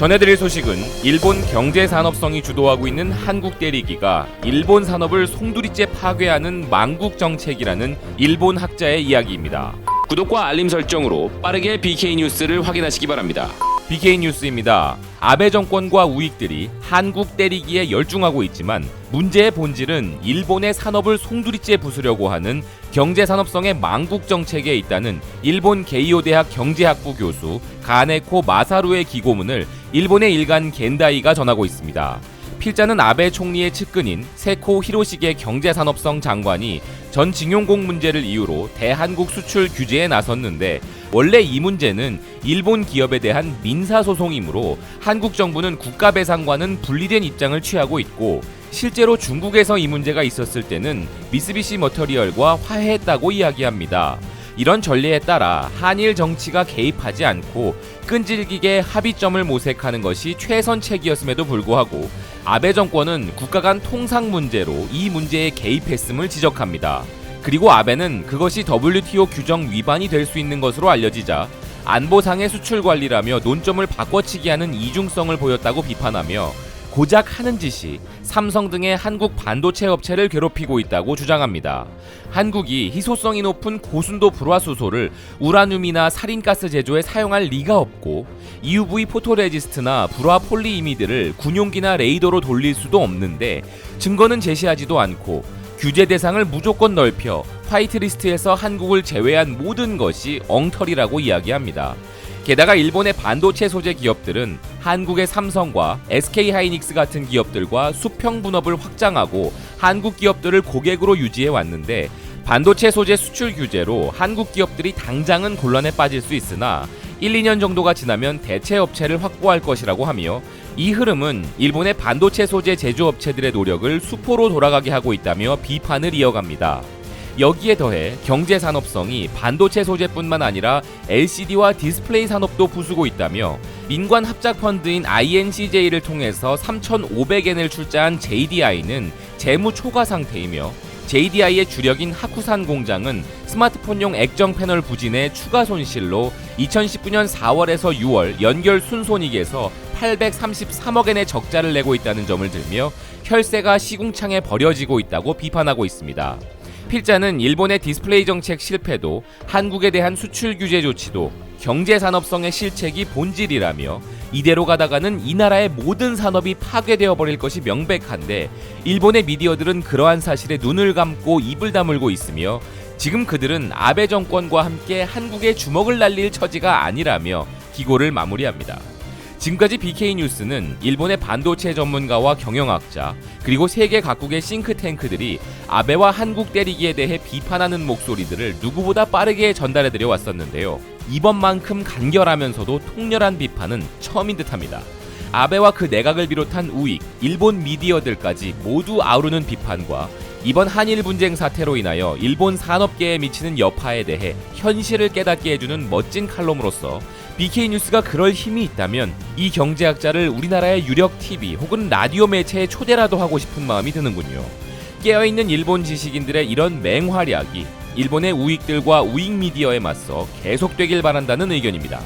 전해드릴 소식은 일본 경제산업성이 주도하고 있는 한국 때리기가 일본 산업을 송두리째 파괴하는 망국정책이라는 일본 학자의 이야기입니다. 구독과 알림 설정으로 빠르게 BK 뉴스를 확인하시기 바랍니다. BK 뉴스입니다. 아베 정권과 우익들이 한국 때리기에 열중하고 있지만 문제의 본질은 일본의 산업을 송두리째 부수려고 하는 경제산업성의 망국 정책에 있다는 일본 게이오 대학 경제학부 교수 가네코 마사루의 기고문을 일본의 일간 겐다이가 전하고 있습니다. 필자는 아베 총리의 측근인 세코 히로시게 경제산업성 장관이 전 징용공 문제를 이유로 대한국 수출 규제에 나섰는데 원래 이 문제는 일본 기업에 대한 민사소송이므로 한국 정부는 국가배상과는 분리된 입장을 취하고 있고 실제로 중국에서 이 문제가 있었을 때는 미쓰비시 머터리얼과 화해했다고 이야기합니다. 이런 전례에 따라 한일 정치가 개입하지 않고 끈질기게 합의점을 모색하는 것이 최선책이었음에도 불구하고 아베 정권은 국가 간 통상 문제로 이 문제에 개입했음을 지적합니다. 그리고 아베는 그것이 WTO 규정 위반이 될 수 있는 것으로 알려지자 안보상의 수출 관리라며 논점을 바꿔치기 하는 이중성을 보였다고 비판하며 고작 하는 짓이 삼성 등의 한국 반도체 업체를 괴롭히고 있다고 주장합니다. 한국이 희소성이 높은 고순도 불화수소를 우라늄이나 살인가스 제조에 사용할 리가 없고 EUV 포토레지스트나 불화 폴리이미드를 군용기나 레이더로 돌릴 수도 없는데 증거는 제시하지도 않고 규제 대상을 무조건 넓혀 화이트리스트에서 한국을 제외한 모든 것이 엉터리라고 이야기합니다. 게다가 일본의 반도체 소재 기업들은 한국의 삼성과 SK하이닉스 같은 기업들과 수평 분업을 확장하고 한국 기업들을 고객으로 유지해 왔는데 반도체 소재 수출 규제로 한국 기업들이 당장은 곤란에 빠질 수 있으나 1, 2년 정도가 지나면 대체 업체를 확보할 것이라고 하며 이 흐름은 일본의 반도체 소재 제조업체들의 노력을 수포로 돌아가게 하고 있다며 비판을 이어갑니다. 여기에 더해 경제산업성이 반도체 소재뿐만 아니라 LCD와 디스플레이 산업도 부수고 있다며 민관 합작 펀드인 INCJ를 통해서 3,500엔을 출자한 JDI는 재무 초과 상태이며 JDI의 주력인 하쿠산 공장은 스마트폰용 액정 패널 부진의 추가 손실로 2019년 4월에서 6월 연결 순손익에서 833억엔의 적자를 내고 있다는 점을 들며 혈세가 시궁창에 버려지고 있다고 비판하고 있습니다. 필자는 일본의 디스플레이 정책 실패도 한국에 대한 수출 규제 조치도 경제산업성의 실책이 본질이라며 이대로 가다가는 이 나라의 모든 산업이 파괴되어 버릴 것이 명백한데 일본의 미디어들은 그러한 사실에 눈을 감고 입을 다물고 있으며 지금 그들은 아베 정권과 함께 한국에 주먹을 날릴 처지가 아니라며 기고를 마무리합니다. 지금까지 BK 뉴스는 일본의 반도체 전문가와 경영학자 그리고 세계 각국의 싱크탱크들이 아베와 한국 때리기에 대해 비판하는 목소리들을 누구보다 빠르게 전달해드려 왔었는데요. 이번만큼 간결하면서도 통렬한 비판은 처음인 듯합니다. 아베와 그 내각을 비롯한 우익, 일본 미디어들까지 모두 아우르는 비판과 이번 한일 분쟁 사태로 인하여 일본 산업계에 미치는 여파에 대해 현실을 깨닫게 해주는 멋진 칼럼으로서 BK 뉴스가 그럴 힘이 있다면 이 경제학자를 우리나라의 유력 TV 혹은 라디오 매체에 초대라도 하고 싶은 마음이 드는군요. 깨어있는 일본 지식인들의 이런 맹활약이 일본의 우익들과 우익 미디어에 맞서 계속되길 바란다는 의견입니다.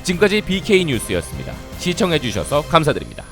지금까지 BK 뉴스였습니다. 시청해주셔서 감사드립니다.